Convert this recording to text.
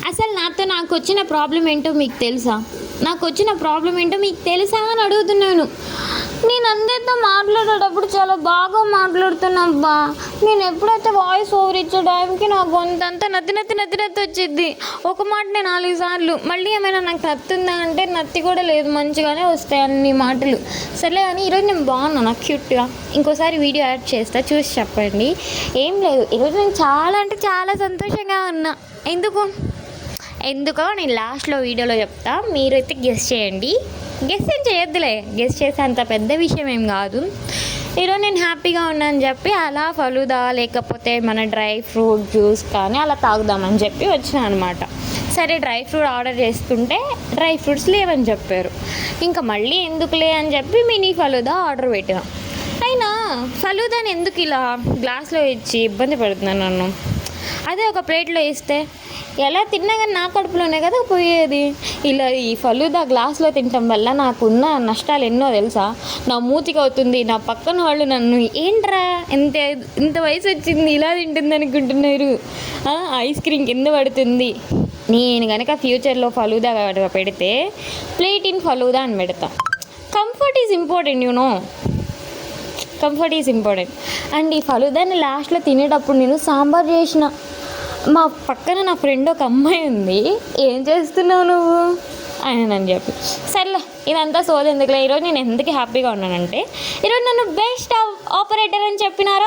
అసలు నాకు వచ్చిన ప్రాబ్లం ఏంటో మీకు తెలుసా? నాకు వచ్చిన ప్రాబ్లం ఏంటో మీకు తెలుసా అని అడుగుతున్నాను. నేను అందరితో మాట్లాడేటప్పుడు చాలా బాగా మాట్లాడుతున్నా. నేను ఎప్పుడైతే వాయిస్ ఓవర్ ఇచ్చే టైంకి నా గొంతంతా నత్తి వచ్చింది. ఒక మాటనే 4 సార్లు. మళ్ళీ ఏమైనా నాకు నత్తుందా అంటే నత్తి కూడా లేదు, మంచిగానే వస్తాయి అన్ని మాటలు. సర్లే కానీ ఈరోజు నేను బాగున్నాను క్యూట్గా. ఇంకోసారి వీడియో యాడ్ చేస్తా, చూసి చెప్పండి. ఏం లేదు, ఈరోజు నేను చాలా అంటే చాలా సంతోషంగా ఉన్నా. ఎందుకో నేను లాస్ట్లో వీడియోలో చెప్తా, మీరైతే గెస్ చేయండి. గెస్ ఏం చేయొద్దులే, గెస్ చేసే అంత పెద్ద విషయం ఏం కాదు. ఈరోజు నేను హ్యాపీగా ఉన్నాను చెప్పి అలా ఫలూదా లేకపోతే మన డ్రై ఫ్రూట్ జ్యూస్ కానీ అలా తాగుదామని చెప్పి వచ్చినా అనమాట. సరే డ్రై ఫ్రూట్ ఆర్డర్ చేసుకుంటే డ్రై ఫ్రూట్స్ లేవని చెప్పారు. ఇంకా మళ్ళీ ఎందుకులే అని చెప్పి మినీ ఫలూదా ఆర్డర్ పెట్టినా. అయినా ఫలూదాని ఎందుకు ఇలా గ్లాస్లో ఇచ్చి ఇబ్బంది పెడుతున్నాను నన్ను? అదే ఒక ప్లేట్లో ఇస్తే ఎలా తిన్నా కానీ నా కడుపులోనే కదా పోయేది. ఇలా ఈ ఫలూదా గ్లాస్లో తినటం వల్ల నాకున్న నష్టాలు ఎన్నో తెలుసా? నా మూతికి అవుతుంది, నా పక్కన వాళ్ళు నన్ను ఏంట్రా ఇంత వయసు వచ్చింది ఇలా తింటుంది అనుకుంటున్నారు, ఐస్ క్రీమ్ కింద పడుతుంది. నేను కనుక ఫ్యూచర్లో ఫలూదా పెడితే ప్లేట్ ఇన్ ఫలూదా అని పెడతా. Comfort is important, comfort is important. And ఈ ఫలూదాని లాస్ట్లో తినేటప్పుడు నేను సాంబార్ చేసిన. మా పక్కన నా ఫ్రెండ్ ఒక అమ్మాయి ఉంది, ఏం చేస్తున్నావు నువ్వు అని చెప్పి. సర్లే ఇదంతా సోది ఎందుకులే. ఈరోజు నేను ఎందుకు హ్యాపీగా ఉన్నానంటే ఈరోజు నన్ను బెస్ట్ ఆపరేటర్ అని చెప్పినారా.